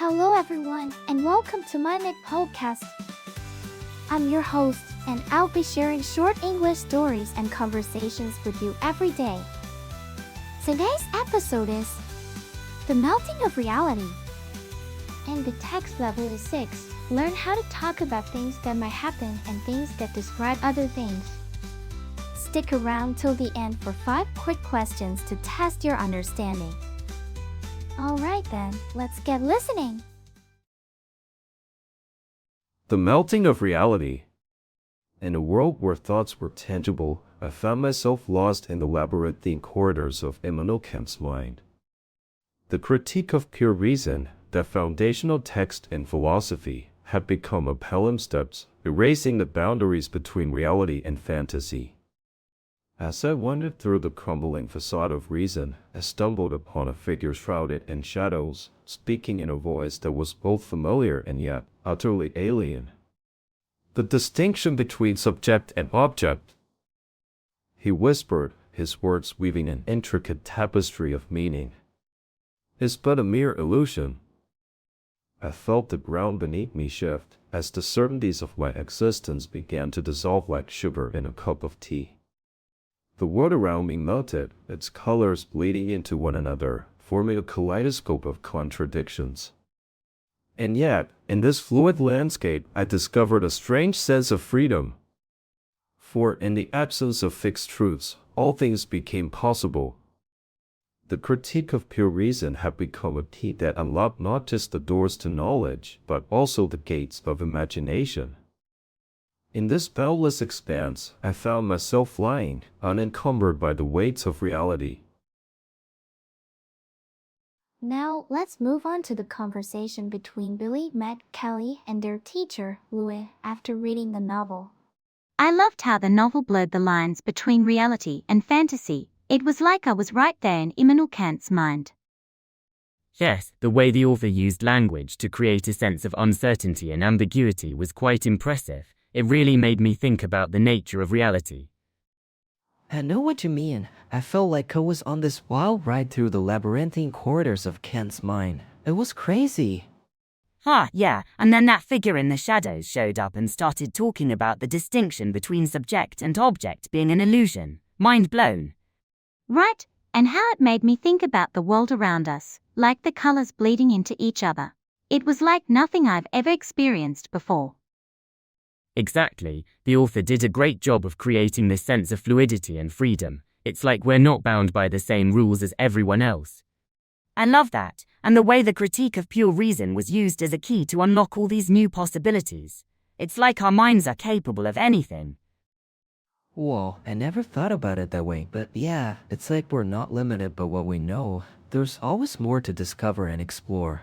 Hello everyone and welcome to MyniQ podcast. I'm your host and I'll be sharing short English stories and conversations with you every day. Today's episode is The Melting of Reality. And the text level is 6. Learn how to talk about things that might happen and things that describe other things. Stick around till the end for 5 quick questions to test your understanding. Alright then, let's get listening. The melting of reality. In a world where thoughts were tangible, I found myself lost in the labyrinthine corridors of Immanuel's mind. The critique of pure reason, that foundational text in philosophy, had become a palimpsest, erasing the boundaries between reality and fantasy. As I wandered through the crumbling facade of reason, I stumbled upon a figure shrouded in shadows, speaking in a voice that was both familiar and yet utterly alien. The distinction between subject and object, he whispered, his words weaving an intricate tapestry of meaning, is but a mere illusion. I felt the ground beneath me shift as the certainties of my existence began to dissolve like sugar in a cup of tea. The world around me melted, its colors bleeding into one another, forming a kaleidoscope of contradictions. And yet, in this fluid landscape, I discovered a strange sense of freedom. For in the absence of fixed truths, all things became possible. The critique of pure reason had become a key that unlocked not just the doors to knowledge, but also the gates of imagination. In this boundless expanse, I found myself flying, unencumbered by the weights of reality. Now, let's move on to the conversation between Billy, Matt, Kelly, and their teacher, Louis, after reading the novel. I loved how the novel blurred the lines between reality and fantasy. It was like I was right there in Immanuel's mind. Yes, the way the author used language to create a sense of uncertainty and ambiguity was quite impressive. It really made me think about the nature of reality. I know what you mean. I felt like I was on this wild ride through the labyrinthine corridors of Ken's mind. It was crazy. Yeah, and then that figure in the shadows showed up and started talking about the distinction between subject and object being an illusion. Mind blown. Right, and how it made me think about the world around us, like the colors bleeding into each other. It was like nothing I've ever experienced before. Exactly, the author did a great job of creating this sense of fluidity and freedom. It's like we're not bound by the same rules as everyone else. I love that, and the way the critique of pure reason was used as a key to unlock all these new possibilities. It's like our minds are capable of anything. Whoa, I never thought about it that way, but yeah, it's like we're not limited by what we know. There's always more to discover and explore.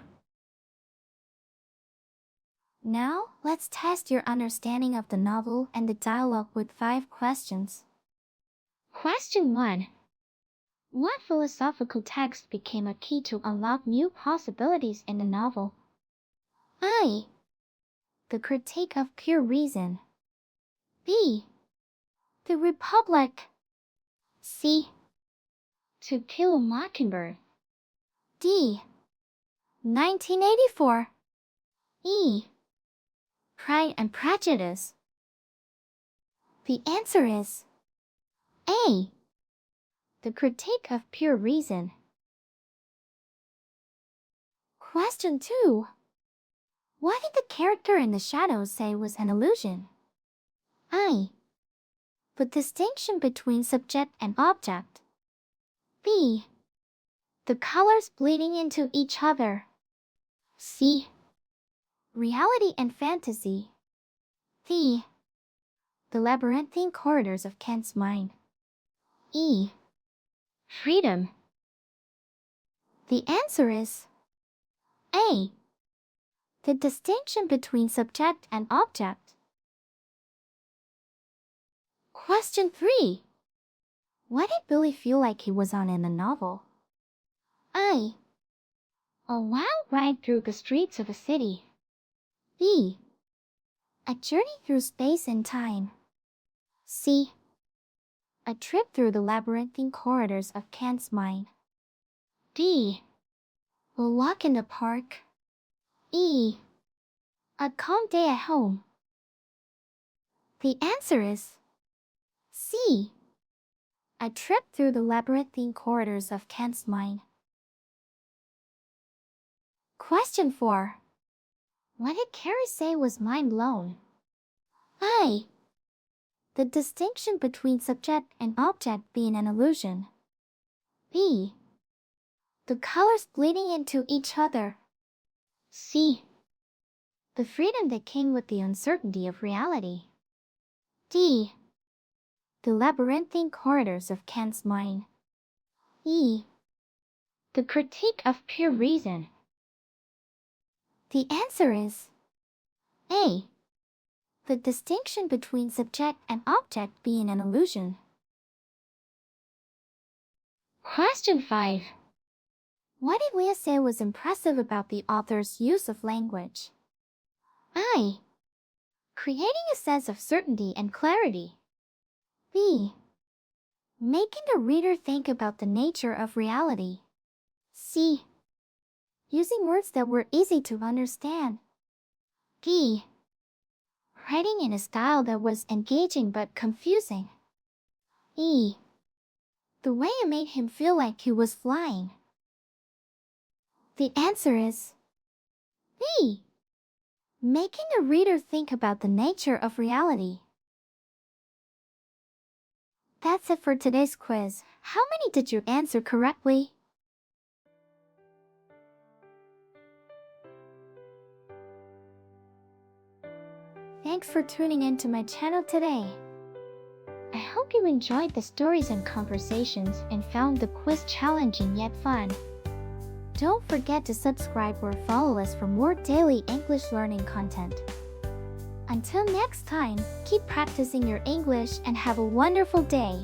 Now, let's test your understanding of the novel and the dialogue with 5 questions. Question 1. What philosophical text became a key to unlock new possibilities in the novel? A. The Critique of Pure Reason. B. The Republic. C. To Kill a Mockingbird. D. 1984. E. Pride and Prejudice. The answer is A. The Critique of Pure Reason. Question 2. What did the character in the shadows say was an illusion? A. The distinction between subject and object. B. The colors bleeding into each other. C. Reality and fantasy. D. The labyrinthine corridors of Ken's mind. E. Freedom. The answer is A. The distinction between subject and object. Question 3. What did Billy feel like he was on in the novel? A. A wild ride through the streets of a city. B. A journey through space and time. C. A trip through the labyrinthine corridors of Ken's mind. D. A walk in the park. E. A calm day at home. The answer is C. A trip through the labyrinthine corridors of Kant's mind. Question 4. What did Carrie say was mind blown? I. The distinction between subject and object being an illusion. B. The colors bleeding into each other. C. The freedom that came with the uncertainty of reality. D. The labyrinthine corridors of Kant's mind. E. The critique of pure reason. The answer is A. The distinction between subject and object being an illusion. Question 5. What did Leah say was impressive about the author's use of language? I. Creating a sense of certainty and clarity. B. Making the reader think about the nature of reality. C. Using words that were easy to understand. D. Writing in a style that was engaging but confusing. E. The way it made him feel like he was flying. The answer is B. Making the reader think about the nature of reality. That's it for today's quiz. How many did you answer correctly? Thanks for tuning in to my channel today. I hope you enjoyed the stories and conversations and found the quiz challenging yet fun. Don't forget to subscribe or follow us for more daily English learning content. Until next time, keep practicing your English and have a wonderful day.